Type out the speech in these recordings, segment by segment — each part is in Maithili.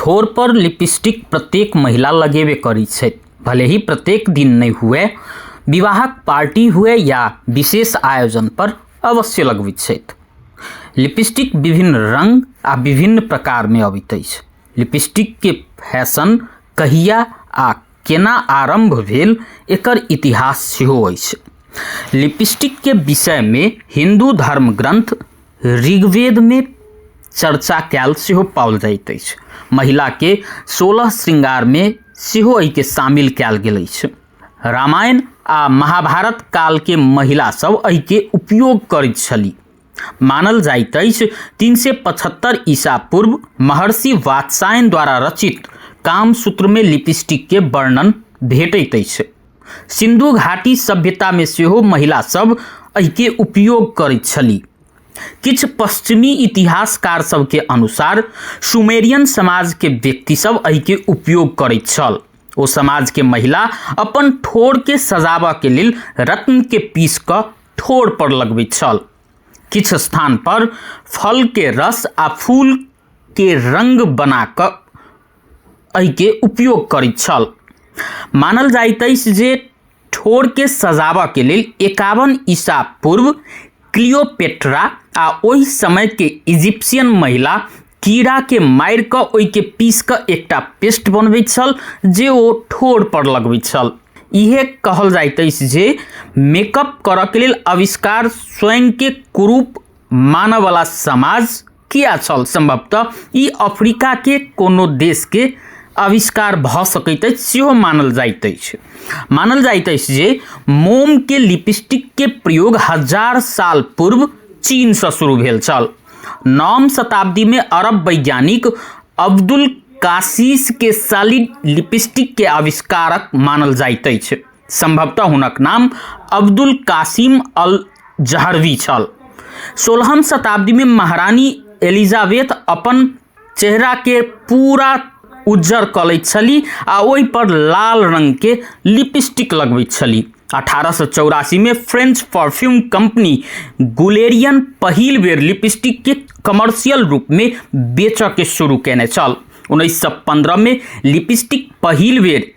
ठोर पर लिपस्टिक प्रत्येक महिला लगेबे करी छै, भले ही प्रत्येक दिन नहीं हुए, विवाहक पार्टी हुए या विशेष आयोजन पर अवश्य लगबैत छथि। लिपस्टिक विभिन्न रंग आ विभिन्न प्रकार में अबैत अछि। लिपस्टिक के फैशन कहिया आ केना आरंभ भेल एकर इतिहास सेहो अछि। लिपस्टिक के विषय में हिंदू धर्म ग्रंथ ऋग्वेद में चर्चा कैल सेहो पाओल जाइत अछि। महिला के 16 श्रृंगार में सेहो एहि के शामिल कैल गेल अछि। रामायण आ महाभारत काल के महिला सब एहि के उपयोग करैत छली। मानल जाइत अछि 375 ईसा पूर्व महर्षि वात्सायन द्वारा रचित कामसूत्र में लिपस्टिक के वर्णन भेटैत अछि। सिंधु घाटी सभ्यता में सेहो महिला सब एहि के उपयोग करैत छली। किछ पश्चिमी इतिहासकार सब के अनुसार सुमेरियन समाज के व्यक्ति सब एहि के उपयोग करैत छल। ओ समाज के महिला अपन ठोर के सजावा के लेल रत्न के पीस क ठोर पर लगबैत छल। किछ स्थान पर फल के रस आ फूल के रंग बना क एहि के उपयोग करैत छल। मानल जाइत अछि जे ठोर के सजावा के लेल 51 ईसा पूर्व क्लियोपेट्रा आ ओहि समय के इजिप्शियन महिला कीड़ा के मारि क ओहि के पीस क एकटा पेस्ट बनबैत छल जे ओ ठोर पर लगबैत छल। इहे कहल जाइत अछि जे मेकअप करऽ के लेल आविष्कार स्वयं के कुरूप मानव वाला समाज किया छल। संभवतः ई अफ्रीका के कोनो देश के आविष्कार भ सकैत अछि सेहो मानल जाइत अछि। मानल जाइत अछि जे मोम के लिपस्टिक के प्रयोग 1000 साल पूर्व चीन से शुरू भेल छल। 9वीं शताब्दी में अरब वैज्ञानिक अब्दुल काशिश के सॉलिड लिपस्टिक के आविष्कारक मानल जाइत अछि। संभवतः हुनक नाम अब्दुल कासिम अल जहरवी छल। 16वीं शताब्दी में महारानी एलिजाबेथ अपन चेहरा के पूरा उज्जर क लैत छली आ ओहि पर लाल रंग के लिपस्टिक लगबैत छली। 1884 में फ्रेंच परफ्यूम कंपनी गुलेरियन पहिल बेर लिपस्टिक के कमर्शियल रूप में बेच के शुरू केने छल। 1915 में लिपस्टिक पहिल बेर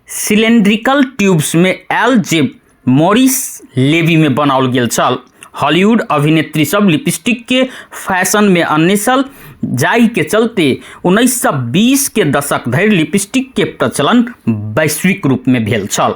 सिलेंड्रिकल ट्यूब्स में एल जे मॉरिस लेवी में बनाओल गेल छल। हॉलीवुड अभिनेत्री सब लिपस्टिक के फैशन में अन्य छल, जाहि के चलते 1920 के दशक धरि लिपस्टिक के प्रचलन वैश्विक रूप में भेल छल।